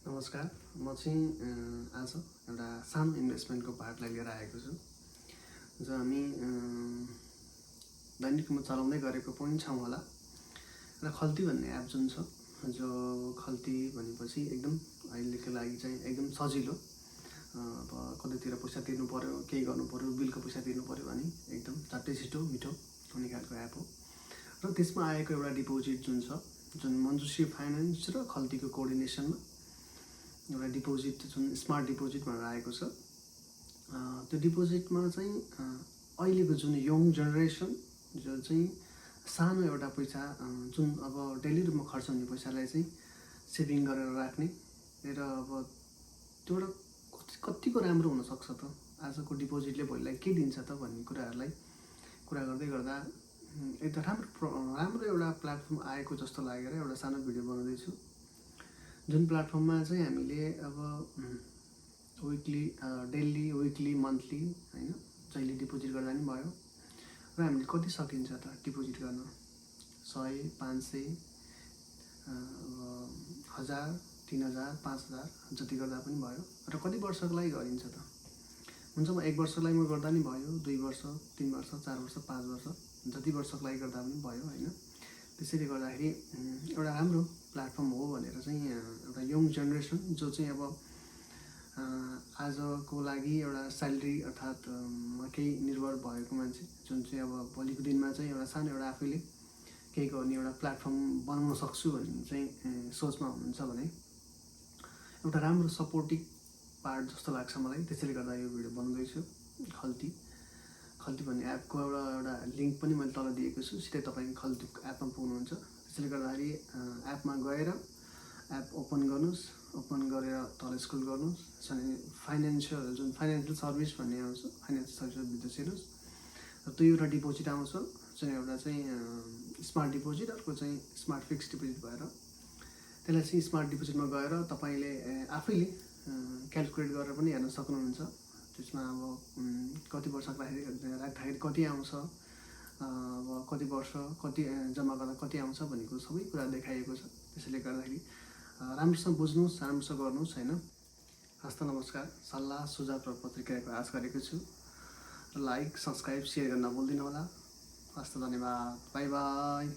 नमस्कार। म चाहिँ आज एउटा सानो इन्भेस्टमेन्टको पार्टलाई लिएर आएको छु। जो हामी दैनिक रूपमा चलाउँदै गरेको पनि छौँ होला। र खल्ती भन्ने एप जुन छ, जो खल्ती भनेपछि एकदम अहिलेको लागि चाहिँ एकदम सजिलो। अब कतैतिर पैसा तिर्नु पर्यो, केही गर्नु पर्यो, बिलको पैसा तिर्नु पर्यो भने एकदम झट्टै छिटो मिठो हुने खालको एप हो। र त्यसमा आएको एउटा डिपोजिट जुन छ, जुन मञ्जुश्री फाइनेन्स र खल्तीको कोअर्डिनेसनमा एउटा डिपोजिट जुन स्मार्ट डिपोजिट भनेर आएको छ। त्यो डिपोजिटमा चाहिँ अहिलेको जुन यङ जेनेरेसन जो चाहिँ सानो एउटा पैसा जुन अब डेली रूपमा खर्च हुने पैसालाई चाहिँ सेभिङ गरेर राख्ने र अब त्यो एउटा कतिको राम्रो हुनसक्छ त, आजको डिपोजिटले भोलिलाई के दिन्छ त भन्ने कुराहरूलाई कुरा गर्दै गर्दा एकदम राम्रो एउटा प्लेटफर्म आएको जस्तो लागेर एउटा सानो भिडियो बनाउँदैछु। जुन प्लेटफर्ममा चाहिँ हामीले अब डेली विकली मन्थली होइन जहिले डिपोजिट गर्दा नि भयो। र हामीले कति सकिन्छ त डिपोजिट गर्न, 100, 500, 1000, 3000, 5000 जति गर्दा पनि भयो। र कति वर्षको लागि गरिन्छ त, हुन्छ म 1 वर्षको लागि म गर्दा नि भयो, 2 वर्ष, 3 वर्ष, 4 वर्ष, 5 वर्ष, जति वर्षको लागि गर्दा पनि भयो होइन। त्यसैले गर्दाखेरि एउटा राम्रो प्लेटफर्म हो भनेर चाहिँ एउटा यङ जेनेरेसन जो चाहिँ अब आजको लागि एउटा स्यालेरी अर्थात् केही निर्भर भएको मान्छे जुन चाहिँ अब भोलिको दिनमा चाहिँ एउटा सानो एउटा आफैले केही गर्ने एउटा प्लेटफर्म बनाउन सक्छु भन्ने चाहिँ सोचमा हुनुहुन्छ भने एउटा राम्रो सपोर्टिभ पार्ट जस्तो लाग्छ मलाई। त्यसैले गर्दा यो भिडियो बनाउँदैछु। खल्ती भन्ने एपको एउटा लिङ्क पनि मैले तल दिएको छु, सिधै तपाईँ खल्तीको एपमा पुग्नुहुन्छ। त्यसैले गर्दाखेरि एपमा गएर एप ओपन गर्नुहोस्, ओपन गरेर तल स्क्रोल गर्नुहोस्, फाइनेन्सियल सर्भिस भन्ने आउँछ, फाइनेन्सियल सर्भिस भित्र छिर्नुहोस्। र त्यो एउटा डिपोजिट आउँछ जुन एउटा चाहिँ स्मार्ट डिपोजिट, अर्को चाहिँ स्मार्ट फिक्स डिपोजिट भएर त्यसलाई चाहिँ स्मार्ट डिपोजिटमा गएर तपाईँले आफैले क्यालकुलेट गरेर पनि हेर्न सक्नुहुन्छ। त्यसमा अब कति वर्ष राख्दाखेरि कति आउँछ, अब कति वर्ष कति जम्मा गर्दा कति आउँछ भनेको सबै कुरा देखाइएको छ। त्यसैले गर्दाखेरि राम्रोसँग बुझ्नुहोस्, राम्रोसँग गर्नुहोस् होइन। हस्त नमस्कार। सल्लाह सुझाव र प्रतिक्रियाको आश गरेको छु। लाइक, सब्सक्राइब, सेयर गर्न नभुल्दिनु होला। हस्त धन्यवाद। By by.